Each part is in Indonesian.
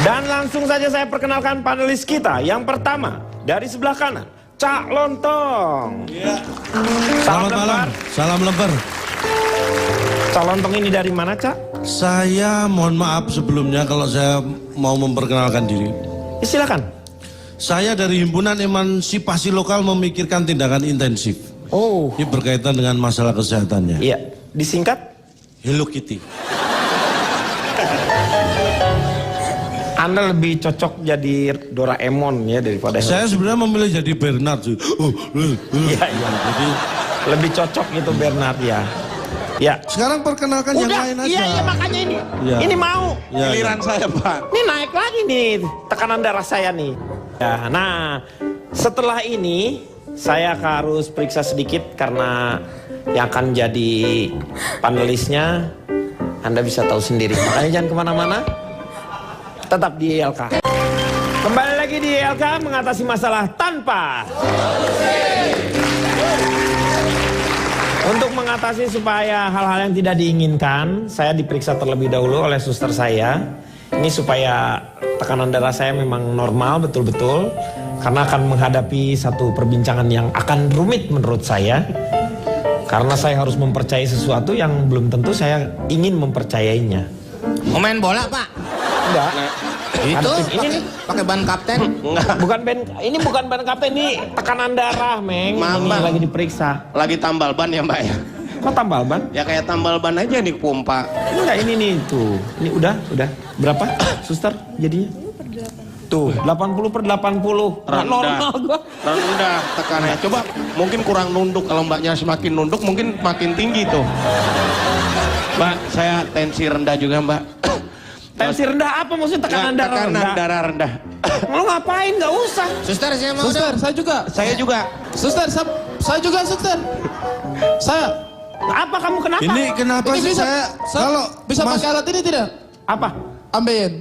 Dan langsung saja saya perkenalkan panelis kita. Yang pertama, dari sebelah kanan, Cak Lontong. Ya. Selamat malam. Salam lembar. Cak Lontong ini dari mana, Cak? Saya mohon maaf sebelumnya kalau saya mau memperkenalkan diri. Silakan. Saya dari Himpunan Emansipasi Lokal Memikirkan Tindakan Intensif. Oh. Ini berkaitan dengan masalah kesehatannya. Iya. Disingkat? Hello Kitty. Anda lebih cocok jadi Doraemon ya daripada Saya sebenarnya memilih jadi Bernard sih. Iya, iya. Jadi Lebih cocok gitu Bernard ya. Ya. sekarang perkenalkan yang lain aja. Iya, iya makanya ini. Ya. Ini mau. Ya, Giliran saya, Pak. Ini naik lagi nih tekanan darah saya nih. Ya, nah, setelah ini saya harus periksa sedikit karena yang akan jadi panelisnya Anda bisa tahu sendiri. Makanya jangan kemana-mana. Tetap di ILK. Kembali lagi di ILK mengatasi masalah tanpa. Untuk mengatasi supaya hal-hal yang tidak diinginkan, saya diperiksa terlebih dahulu oleh suster saya. Ini supaya tekanan darah saya memang normal betul-betul. Karena akan menghadapi satu perbincangan yang akan rumit menurut saya. Karena saya harus mempercayai sesuatu yang belum tentu saya ingin mempercayainya. Mau main bola, Pak? Enggak. Itu ini nih pakai ban kapten. bukan ban kapten, ini tekanan darah, Meng. Maaf, Ini Bang. lagi diperiksa. Lagi tambal ban ya, Mbak ya? Kok tambal ban? Ya kayak tambal ban aja nih pompa. Enggak, ini nih tuh. Ini udah. Berapa, suster jadinya? Tuh, 80/80. Nggak normal gua. Rendah tekanannya. Coba mungkin kurang nunduk. Kalau Mbaknya semakin nunduk mungkin makin tinggi tuh. Mbak, saya tensi rendah juga, Mbak. Tensi rendah apa maksudnya tekanan darah Tekanan rendah? darah rendah. Lo ngapain? Nggak usah. Suster, saya mau Suster, dong. saya juga. Saya juga. Suster, saya juga suster. Saya. Apa kamu kenapa? Ini kenapa Ini sih bisa, saya kalau bisa Mas- pakai alat ini tidak? Apa? Ambeien.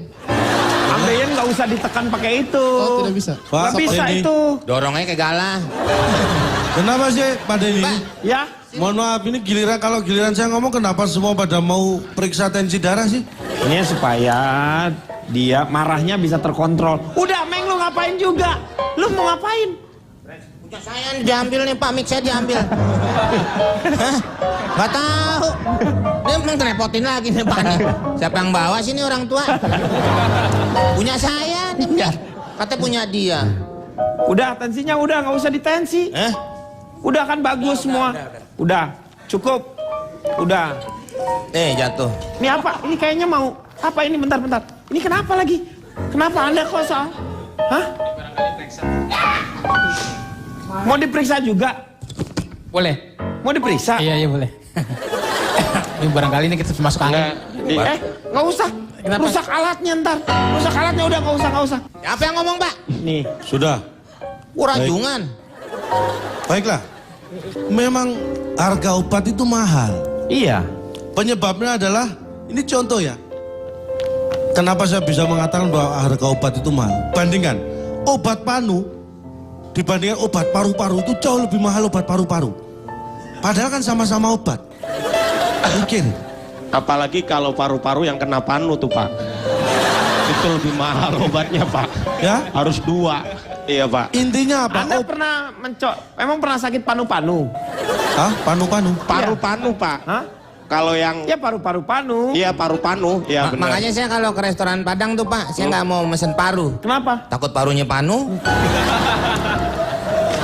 Ambeien nggak usah ditekan pakai itu. Oh, tidak bisa. Nggak Pak, bisa ini. itu. Dorongnya ke galah. Kenapa sih Pak Denny? Ya. Mohon maaf ini giliran saya ngomong kenapa semua pada mau periksa tensi darah sih? Ini supaya dia marahnya bisa terkontrol. Udah, Meng, lu ngapain juga? Lu mau ngapain? Punya saya diambil nih, Pak. Mic saya diambil. Hah? Gak tahu. Dia memang ngerepotin lagi nih, Pak. Siapa yang bawa sini orang tua? Punya saya nih, Mic. Katanya punya dia. Udah, tensinya udah, nggak usah ditensi. Udah kan bagus semua. Udah, cukup. Udah. Jatuh. Ini apa? Ini kayaknya mau apa ini? Bentar. Ini kenapa lagi? Kenapa Anda kok soal? Hah? Mau diperiksa juga? Boleh. Mau diperiksa? Iya boleh. Ini barangkali ini kita masuk angin. Nggak usah. Kenapa? Rusak alatnya ntar. Rusak alatnya udah nggak usah. Apa yang ngomong, Pak? Nih. Sudah. Rajungan. Baiklah. Memang harga obat itu mahal. Iya. Penyebabnya adalah ini contoh ya. Kenapa saya bisa mengatakan bahwa harga obat itu mahal? Bandingkan obat panu dibandingkan obat paru-paru itu jauh lebih mahal obat paru-paru. Padahal kan sama-sama obat. Mikir. Apalagi kalau paru-paru yang kena panu tuh, Pak. Itu lebih mahal obatnya, Pak. Ya? Harus 2. Iya, Pak. Intinya apa? Anda pernah emang pernah sakit panu-panu? Hah? Panu-panu? Paru-panu, Pak. Hah? Kalau yang Ya paru-paru panu. iya paru-panu, ya benar. Makanya saya kalau ke restoran Padang tuh, Pak, saya nggak mau mesen paru. Kenapa? Takut parunya panu.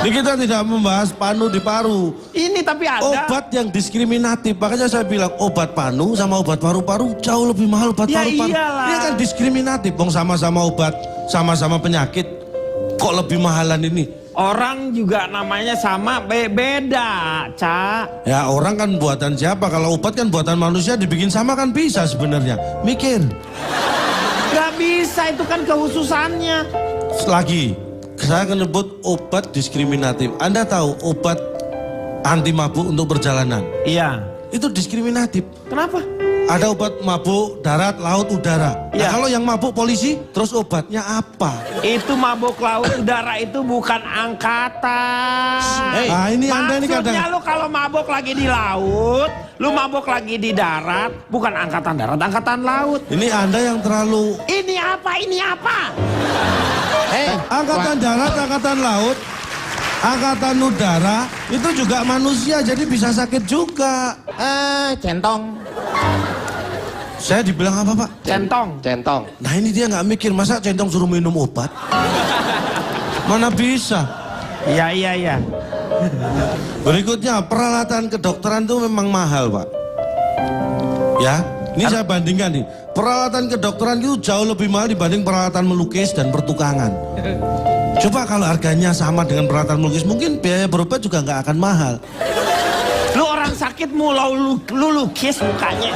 Ini kita tidak membahas panu di paru. Ini tapi ada. Obat yang diskriminatif. Makanya saya bilang obat panu sama obat paru-paru jauh lebih mahal obat Ya paru-paru. iyalah. Ini kan diskriminatif. Bang sama-sama obat, sama-sama penyakit. Kok lebih mahalan ini? Orang juga namanya sama, beda, Cak. Ya orang kan buatan siapa? Kalau obat kan buatan manusia dibikin sama kan bisa sebenarnya. Mikir. Gak bisa, itu kan kehususannya. Lagi, saya akan nyebut obat diskriminatif. Anda tahu obat anti mabuk untuk perjalanan? Iya. Itu diskriminatif. Kenapa? Ada obat mabuk darat, laut, udara. Nah, Iya. kalau yang mabuk polisi, terus obatnya apa? Itu mabuk laut udara itu bukan angkatan. Hei, Nah, ini Anda ini Maksudnya kadang lu kalau mabuk lagi di laut, lu mabuk lagi di darat, bukan angkatan darat, angkatan laut. ini Anda yang terlalu Ini apa? Ini apa? angkatan darat, angkatan laut, angkatan udara itu juga manusia jadi bisa sakit juga. Centong. Saya dibilang apa, Pak? Centong. Centong. Nah, ini dia nggak mikir, masa centong suruh minum obat? Mana bisa? Iya, iya, iya. Berikutnya, peralatan kedokteran itu memang mahal, Pak. Ya, ini saya bandingkan nih. Peralatan kedokteran itu jauh lebih mahal dibanding peralatan melukis dan pertukangan. Coba kalau harganya sama dengan peralatan melukis, mungkin biaya berobat juga nggak akan mahal. Lu orang sakit mulau lu lukis mukanya.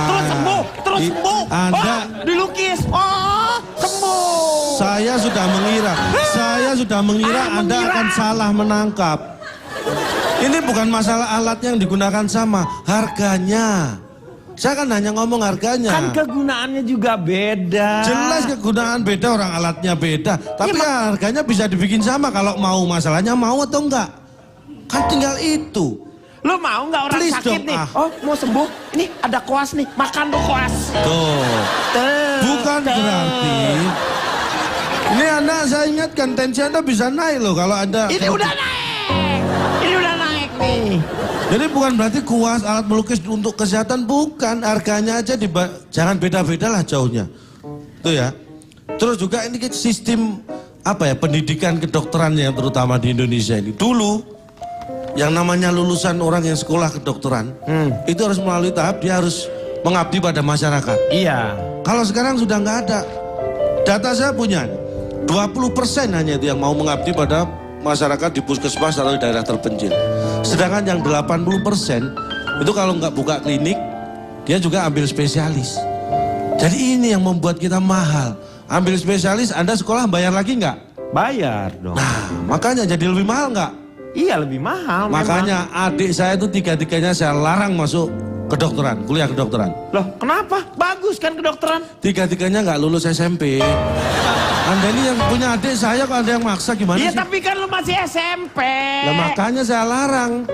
Terus sembuh, terus sembuh. Anda dilukis. Oh, sembuh. Saya sudah mengira Anda mengira. akan salah menangkap. Ini bukan masalah alatnya yang digunakan sama, harganya. Saya kan hanya ngomong harganya. Kan kegunaannya juga beda. Jelas kegunaan beda, orang alatnya beda. Tapi ya, harganya bisa dibikin sama kalau mau, masalahnya mau atau enggak. Kan tinggal itu. Lu mau nggak orang Please sakit dong, nih? ah. Oh, mau sembuh? Ini ada koas nih, makan tuh koas. Tuh. Tuh, Bukan tuh. berarti. Ini Anda, saya ingatkan, tensi Anda bisa naik loh kalau Anda. Ini udah naik. Ini udah naik nih. Jadi bukan berarti kuas alat melukis untuk kesehatan, bukan. Harganya aja jangan beda-beda lah jauhnya. Tuh ya. Terus juga ini sistem apa ya, pendidikan kedokteran yang terutama di Indonesia ini. Dulu yang namanya lulusan orang yang sekolah kedokteran itu harus melalui tahap dia harus mengabdi pada masyarakat. Iya. Kalau sekarang sudah nggak ada. Data saya punya 20% hanya itu yang mau mengabdi pada masyarakat di puskesmas atau di daerah terpencil. Sedangkan yang 80% itu kalau nggak buka klinik, dia juga ambil spesialis. Jadi ini yang membuat kita mahal. Ambil spesialis, Anda sekolah bayar lagi nggak? Bayar dong. Nah, makanya jadi lebih mahal nggak? Iya, lebih mahal. Makanya adik saya itu tiga-tiganya saya larang masuk kedokteran, kuliah kedokteran. Loh, kenapa? Bagus kan kedokteran? Tiga-tiganya nggak lulus SMP. Anda ini yang punya adik saya, kok ada yang maksa gimana Iya, sih? tapi kan lu masih SMP. Lah makanya saya larang.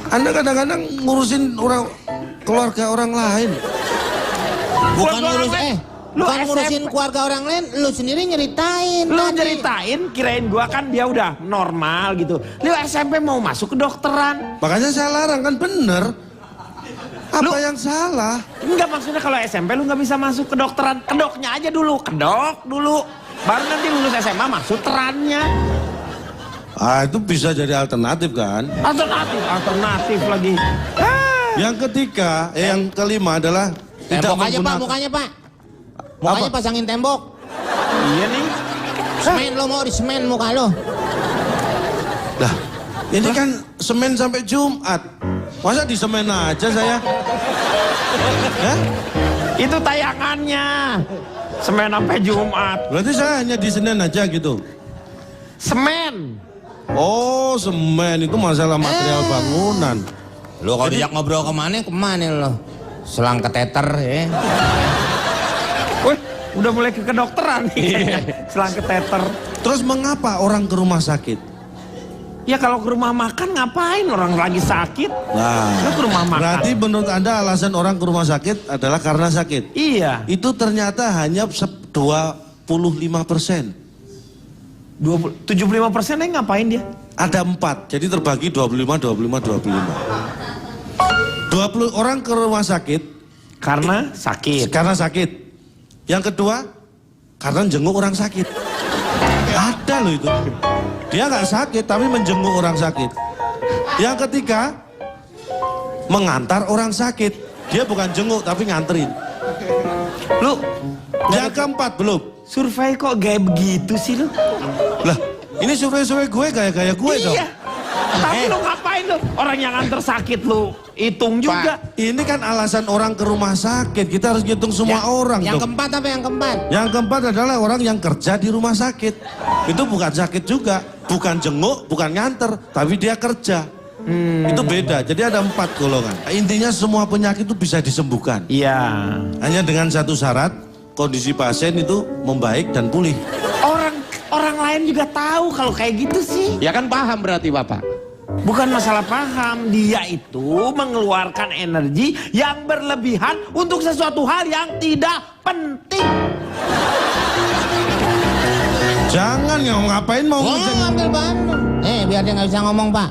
Anda kadang-kadang ngurusin keluarga orang lain. Bukan Keluarga ngurus orang lain. Lu bukan SMP. ngurusin keluarga orang lain, lu sendiri nyeritain. Lu tadi. ceritain, kirain gua kan dia udah normal gitu. Lu SMP mau masuk kedokteran. Makanya saya larang, kan bener. Apa Lu- yang salah? Enggak, maksudnya kalau SMP lu nggak bisa masuk kedokteran. Kedoknya aja dulu, kedok dulu. Baru nanti lulus SMA masuk terannya. Ah, itu bisa jadi alternatif kan? Alternatif lagi. Yang ketiga, yang kelima adalah Tembok aja Pak, mukanya Pak. Mukanya Apa? pasangin tembok. Iya nih. Semen lo mau di semen muka lo. Lah, ini kan Senin sampai Jumat. Masa di semen aja saya? Hah? Itu tayangannya. Semen sampai Jumat. Berarti saya hanya di Senin aja gitu. Semen. Oh, semen itu masalah material bangunan. Lo kalau diajak ngobrol kemana lo? Selang keteter ya. Wih, udah mulai ke kedokteran nih. Selang keteter. Terus mengapa orang ke rumah sakit? Ya kalau ke rumah makan ngapain orang lagi sakit? Nah, Lu ke rumah makan. berarti menurut Anda alasan orang ke rumah sakit adalah karena sakit. Iya. Itu ternyata hanya 25%. 75%-nya ngapain dia? Ada 4, jadi terbagi 25, 25, 25. 20 orang ke rumah sakit Karena sakit. karena sakit. Yang kedua, karena jenguk orang sakit. Ada loh itu. Dia nggak sakit tapi menjenguk orang sakit. Yang ketiga, mengantar orang sakit. Dia bukan jenguk tapi nganterin. Lu Yang keempat belum. survei kok gaya begitu sih lu? Lah, ini survei-survei gue gaya-gaya gue dong. Iya. Tapi lu ngapain lu? Orang yang antar sakit lu hitung juga. Ini kan alasan orang ke rumah sakit. Kita harus ngitung semua orang Yang dong. keempat apa yang keempat? Yang keempat adalah orang yang kerja di rumah sakit. Itu bukan sakit juga. Bukan jenguk, bukan nganter. Tapi dia kerja. Itu beda. Jadi ada 4 golongan. Intinya semua penyakit itu bisa disembuhkan. Iya. Hanya dengan satu syarat, kondisi pasien itu membaik dan pulih. Orang lain juga tahu kalau kayak gitu sih. Ya kan paham berarti Bapak. Bukan masalah paham, dia itu mengeluarkan energi yang berlebihan untuk sesuatu hal yang tidak penting. Jangan ngapain mau Gua nggak ngambil bahan. Biar dia nggak bisa ngomong, Pak.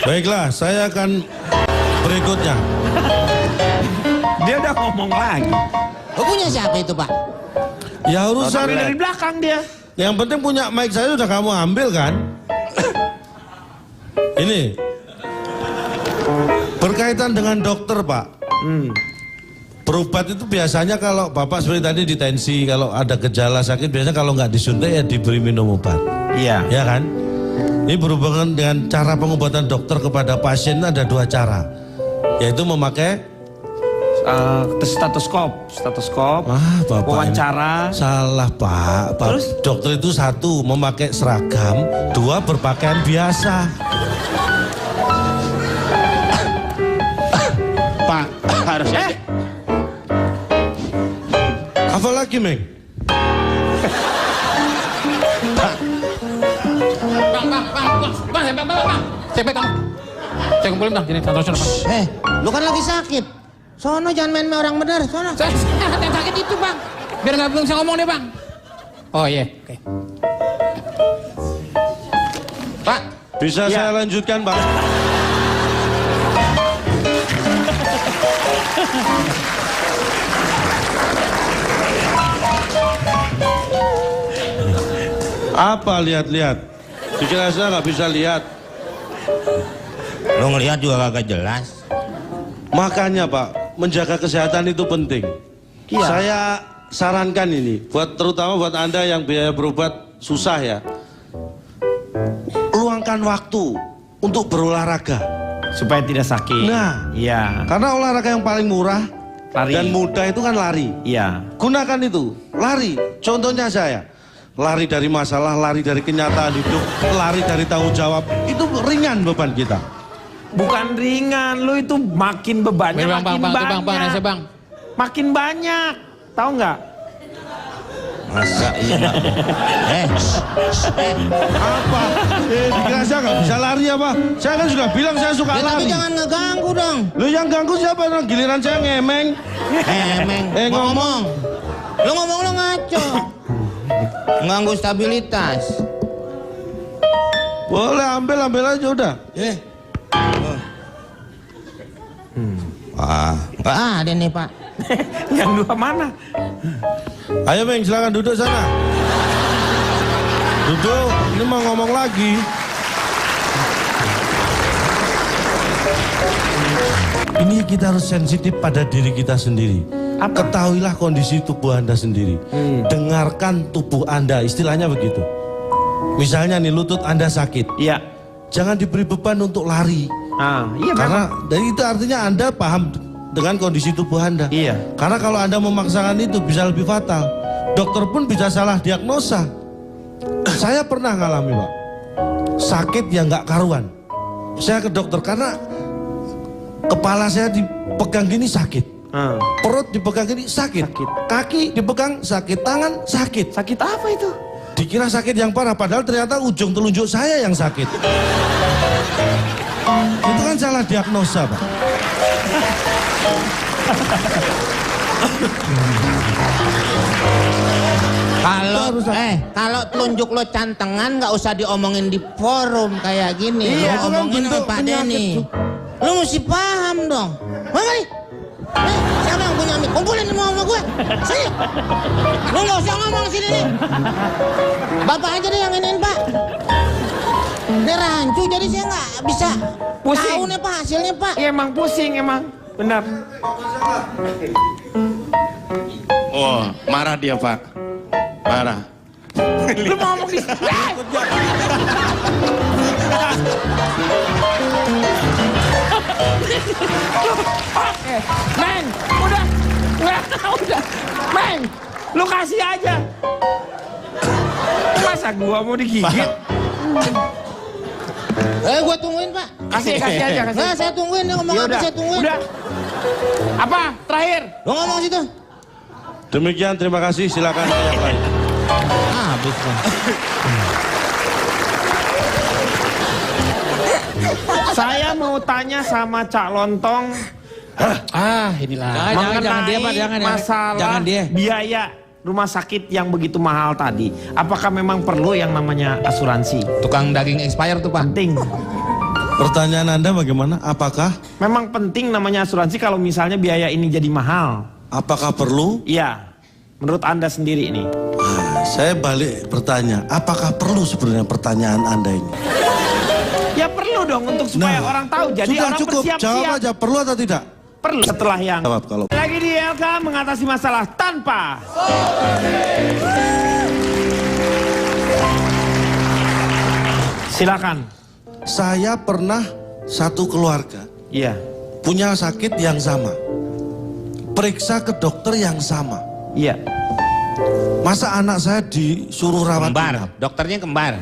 Baiklah, saya akan berikutnya. Dia udah ngomong lagi. Lu punya siapa itu, Pak? Ya urusan Tapi dari belakang dia. yang penting punya mic saya udah kamu ambil kan? Ini berkaitan dengan dokter, Pak. Berobat itu biasanya kalau Bapak seperti tadi di tensi, kalau ada gejala sakit biasanya kalau nggak disuntik ya diberi minum obat. Iya. Ya kan? Ini berhubungan dengan cara pengobatan dokter kepada pasien ada 2 cara. Yaitu memakai Stetoskop, Bapak wawancara. salah, Pak. Terus? Dokter itu 1 memakai seragam, 2 berpakaian biasa. Pak, harusnya Apa lagi, Meng? Bang. Cek kamu. Cek kumpulin bang, sini satu bang. Lu kan lagi sakit. Sono jangan main-main orang bener, sono. Saya yang sakit itu bang. Biar nggak bisa ngomong deh bang. Oh iya, oke. Pak, Bisa saya lanjutkan, Pak? Apa lihat-lihat? Dikira saya nggak bisa lihat. Lu ngelihat juga kagak jelas. Makanya Pak, menjaga kesehatan itu penting. Iya. Saya sarankan ini, terutama buat Anda yang biaya berobat susah ya. Luangkan waktu untuk berolahraga. Supaya tidak sakit. Nah. Iya. Karena olahraga yang paling murah Lari. dan mudah itu kan lari. Iya. Gunakan itu, lari. Contohnya saya, lari dari masalah, lari dari kenyataan hidup, lari dari tanggung jawab. Itu ringan beban kita. Bukan ringan, lu itu makin bebannya Bang, makin bang, banyak. bang, nasi bang. Makin banyak, tahu nggak? Masa iya, Pak? Apa? Dikira saya nggak bisa lari apa? Saya kan sudah bilang saya suka Ya, tapi lari. jangan ngeganggu dong. Lu yang ganggu siapa? Giliran saya ngemeng. Meng, Ngomong. Lu ngomong lu ngaco. Mengganggu stabilitas. Boleh ambil aja udah. Nggak ada nih, Pak. Yang 2 mana? Ayo Meng, silakan duduk sana. Duduk, ini mau ngomong lagi. Ini kita harus sensitif pada diri kita sendiri. Apa? Ketahuilah kondisi tubuh Anda sendiri. Dengarkan tubuh Anda, istilahnya begitu. Misalnya nih lutut Anda sakit, Iya. jangan diberi beban untuk lari. Iya Karena memang. dari itu artinya Anda paham dengan kondisi tubuh Anda. Iya. Karena kalau Anda memaksakan itu bisa lebih fatal. Dokter pun bisa salah diagnosa. Saya pernah ngalami, Pak. Sakit yang nggak karuan. Saya ke dokter karena kepala saya dipegang gini sakit. Perut dipegang gini sakit. Kaki dipegang sakit. Tangan sakit. Sakit apa itu? Dikira sakit yang parah, padahal ternyata ujung telunjuk saya yang sakit. Itu kan salah diagnosa, Pak. Kalau telunjuk lo cantengan nggak usah diomongin di forum kayak gini. Iya, Lo itu kan omongin bentuk sama Pak penyakit Denny. tuh. Lo mesti paham dong. Mana nih? Siapa yang punya mic? Kumpulin semua sama gue. Sini. Lo nggak usah ngomong sini nih. Bapak aja deh yang iniin, Pak. Ini rancu jadi saya nggak bisa Pusing. tahu nih Pak hasilnya, Pak. Iya emang pusing emang. Benar. oh marah dia Pak, marah. Lu mau ngomong di Oke, Meng, udah, Meng, Lu kasih aja. Masa gua mau digigit? Gua tungguin, Pak. Kasih aja, kasih. Nah, saya tungguin, dia ngomong apa saya tungguin. Udah. Apa? Terakhir. Lu ngomong situ. Demikian, terima kasih. Silakan yang lain. Habis kan. Saya mau tanya sama Cak Lontong Inilah. mengenai dia, Pak, masalah jangan dia. biaya rumah sakit yang begitu mahal tadi. Apakah memang perlu yang namanya asuransi? Tukang daging expire tuh, Pak. Penting. Pertanyaan Anda bagaimana? Apakah Memang penting namanya asuransi kalau misalnya biaya ini jadi mahal. perlu? Iya. Menurut Anda sendiri ini. Saya balik bertanya, apakah perlu sebenarnya pertanyaan Anda ini? Ya perlu dong untuk supaya orang tahu. Jadi sudah orang cukup, jawab bersiap-siap. aja, perlu atau tidak? Perlu setelah yang Jawab kalau lagi di LK mengatasi masalah tanpa silakan. saya pernah satu keluarga Iya. punya sakit yang sama, periksa ke dokter yang sama. Iya. Masa anak saya disuruh rawat Kembar, inap? dokternya kembar.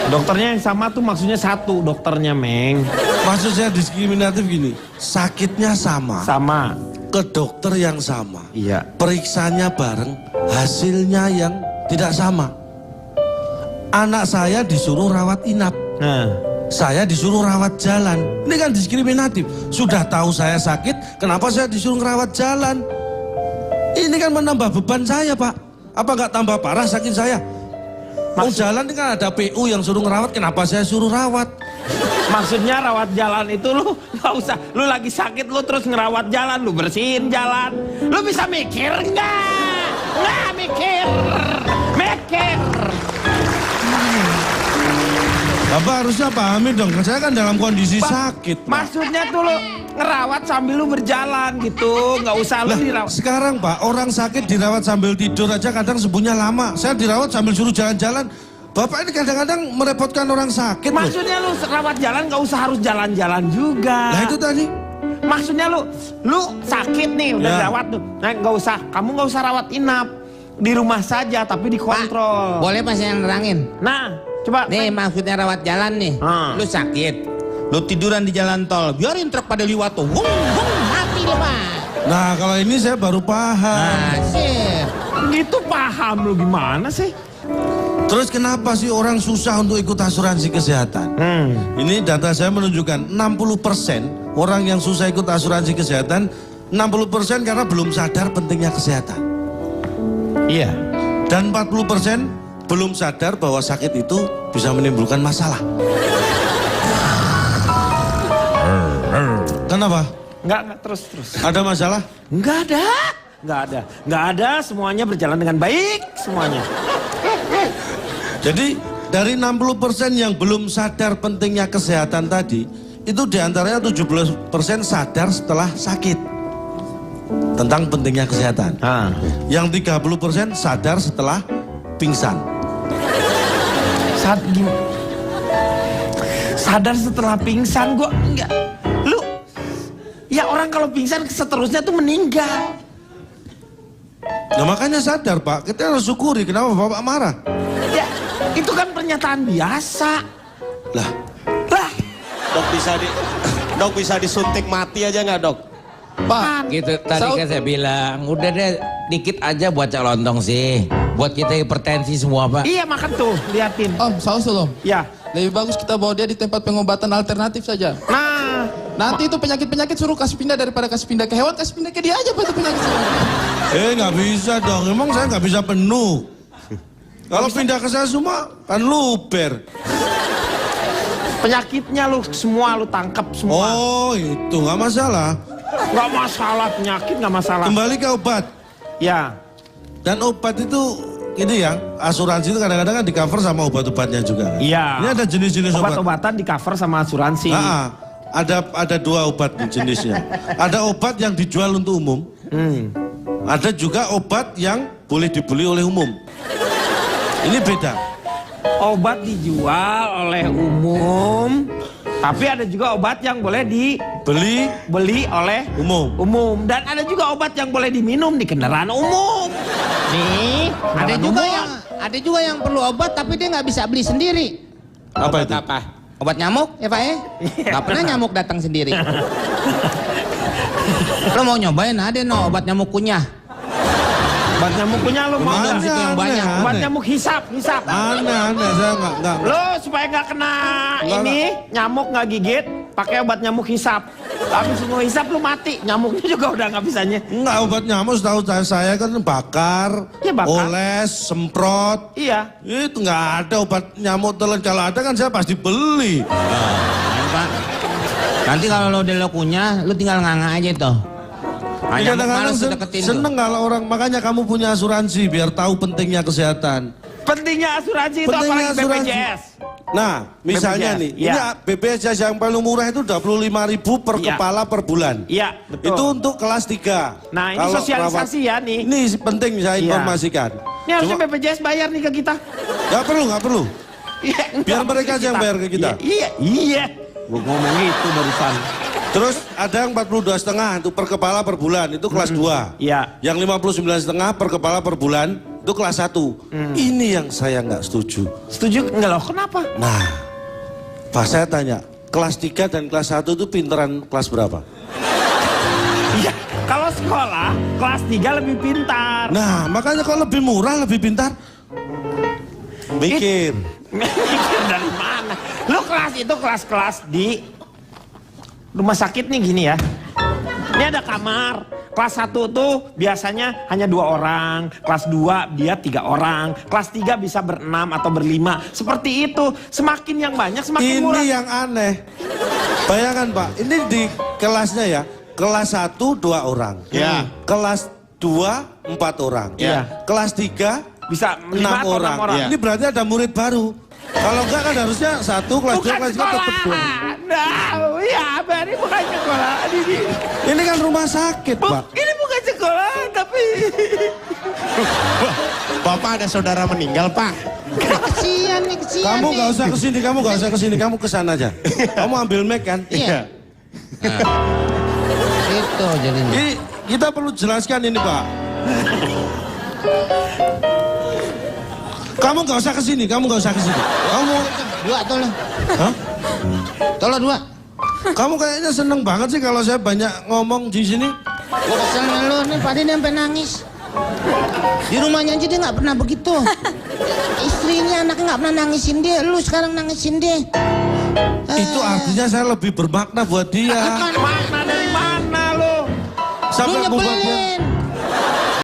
Dokternya yang sama tuh maksudnya satu dokternya, Meng. Maksud saya diskriminatif gini, sakitnya sama, Sama. ke dokter yang sama, Iya. periksanya bareng, hasilnya yang tidak sama. Anak saya disuruh rawat inap, Nah, saya disuruh rawat jalan. Ini kan diskriminatif. Sudah tahu saya sakit, kenapa saya disuruh rawat jalan? Ini kan menambah beban saya, Pak. Apa nggak tambah parah sakit saya? Mau jalan ini kan ada PU yang suruh ngerawat, kenapa saya suruh rawat? maksudnya rawat jalan itu lu nggak usah. Lu lagi sakit lu terus ngerawat jalan, lu bersihin jalan. Lu bisa mikir nggak? Nggak mikir. Mikir. Bapak harusnya pahami dong, saya kan dalam kondisi sakit, Pak. Maksudnya tuh lu ngerawat sambil lu berjalan gitu, nggak usah lu Lah, dirawat. sekarang Pak, orang sakit dirawat sambil tidur aja kadang sembuhnya lama. Saya dirawat sambil suruh jalan-jalan. Bapak ini kadang-kadang merepotkan orang sakit loh. Maksudnya lu rawat jalan nggak usah harus jalan-jalan juga. Nah itu tadi. Maksudnya lu sakit nih udah Ya. dirawat tuh. Nah nggak usah, kamu nggak usah rawat inap di rumah saja tapi dikontrol. Boleh Pak saya nerangin? Nah coba. Nih maksudnya rawat jalan nih. Lu sakit, lu tiduran di jalan tol, biarin truk pada liwat tuh. Wung, wung, mati deh, Pak. Nah kalau ini saya baru paham. Sip. Gitu paham lu gimana sih? Terus kenapa sih orang susah untuk ikut asuransi kesehatan? Ini data saya menunjukkan 60% orang yang susah ikut asuransi kesehatan, 60% karena belum sadar pentingnya kesehatan. Iya. Dan 40% belum sadar bahwa sakit itu bisa menimbulkan masalah. Kenapa? Enggak terus. Ada masalah? Enggak ada. Semuanya berjalan dengan baik semuanya. Jadi dari 60% yang belum sadar pentingnya kesehatan tadi, itu diantaranya 17% sadar setelah sakit tentang pentingnya kesehatan. Yang 30% sadar setelah pingsan. Sadar setelah pingsan gua enggak. Lu ya orang kalau pingsan seterusnya tuh meninggal. Nah makanya sadar Pak, kita harus syukuri. Kenapa Bapak marah? Ya itu kan pernyataan biasa. Lah, Dok bisa disuntik mati aja nggak dok? Pak, gitu tadi kan saya bilang, udah deh dikit aja buat Cak Lontong sih. Buat kita hipertensi semua, Pak. Iya makan tuh, liatin. Om, saus dulu. Ya. Lebih bagus kita bawa dia di tempat pengobatan alternatif saja. Nah, Nanti itu penyakit-penyakit suruh kasih pindah daripada kasih pindah ke hewan, kasih pindah ke dia aja Pak itu penyakit. nggak bisa dong. Emang saya nggak bisa penuh. Kalau pindah ke saya semua kan luber. penyakitnya lu semua lu tangkap semua. Oh itu nggak masalah. Nggak masalah penyakit, nggak masalah. Kembali ke obat. Ya. Dan obat itu ini ya, asuransi itu kadang-kadang kan di cover sama obat-obatnya juga. Iya. Ini ada jenis-jenis obat. Obat-obatan di cover sama asuransi. Ada dua obat jenisnya. Ada obat yang dijual untuk umum. Ada juga obat yang boleh dibeli oleh umum. Ini beda. Obat dijual oleh umum, tapi ada juga obat yang boleh dibeli oleh umum. Dan ada juga obat yang boleh diminum di kendaraan umum. Nih, ada juga yang perlu obat tapi dia nggak bisa beli sendiri. Apa itu? Apa? Obat nyamuk, ya Pak ya? Nggak pernah nyamuk datang sendiri. Lo mau nyobain ada no obat nyamuk kunyah. Obat nyamuk punya lu mau Minum nggak? situ yang banyak. Obat nyamuk hisap. Aneh, saya nggak. Lo supaya nggak kena ini nyamuk nggak gigit, pakai obat nyamuk hisap. Habis semua hisap lu mati, nyamuknya juga udah nggak bisanya. Enggak, obat nyamuk setahu saya kan bakar, Ya, bakar. oles, semprot. Iya. Itu nggak ada obat nyamuk telan. Kalau ada kan saya pasti beli. Pak. Nanti kalau lo udah lo kunyah, lo tinggal nganga aja tuh. Nah, nyamuk Kadang-kadang malas deketin tuh. seneng kalau orang, makanya kamu punya asuransi biar tahu pentingnya kesehatan. Pentingnya asuransi itu Pentingnya apalagi asuransi. BPJS. Nah, misalnya BPJS, nih, iya. ini BPJS yang paling murah itu 25.000 per Iya. kepala per bulan. Iya, betul. Itu untuk kelas 3. Nah, ini sosialisasi ya nih. Ini penting saya Iya. informasikan. Ini harusnya BPJS bayar nih ke kita. Nggak perlu. Iya, Biar enggak, mereka aja yang bayar ke kita. Iya. Gua ngomong itu barusan. Terus ada yang 42,5 itu per kepala per bulan, itu kelas 2. Iya. Yang 59,5 per kepala per bulan, itu kelas 1. Ini yang saya nggak setuju. Setuju enggak loh? Kenapa? Nah, Pak saya tanya, kelas 3 dan kelas 1 itu pinteran kelas berapa? Iya. Kalau sekolah kelas 3 lebih pintar. Nah, makanya kalau lebih murah, lebih pintar. Mikir. Mikir dari mana? Lu kelas itu kelas-kelas di rumah sakit nih gini ya. Ini ada kamar. Kelas 1 tuh biasanya hanya 2 orang. Kelas 2 dia 3 orang. Kelas 3 bisa ber-6 atau ber-5. Seperti itu. Semakin yang banyak semakin Ini murah. yang aneh. Bayangkan Pak, ini di kelasnya ya. Kelas 1 2 orang. Ya. Kelas 2 4 orang. Ya. Kelas 3 Bisa 6 5 atau 6 orang. Iya. Ini berarti ada murid baru. Kalau enggak kan harusnya 1 kelas 2 Bukan kelas 3 sekolah. tetap 2. Nah, iya, ini bukan sekolah. Ini kan rumah sakit, Pak. Ini bukan sekolah, tapi Bapak ada saudara meninggal, Pak. Kesian nih, kesian Kamu nih. nggak usah kesini, kamu kesana aja. Kamu ambil mic kan? Iya. Itu jadinya. Ini kita perlu jelaskan ini Pak. Kamu nggak usah kesini, Kamu Dua tolong. Hah? Tolong 2. Kamu kayaknya seneng banget sih kalau saya banyak ngomong di sini. Gue kesel sama lo nih, Pak Din sampai nangis. Di rumahnya aja dia nggak pernah begitu. Istrinya, anaknya nggak pernah nangisin dia. Lu sekarang nangisin dia. Itu artinya saya lebih bermakna buat dia. makna dari mana lo? Sampai Lu membuat dia. nyebelin.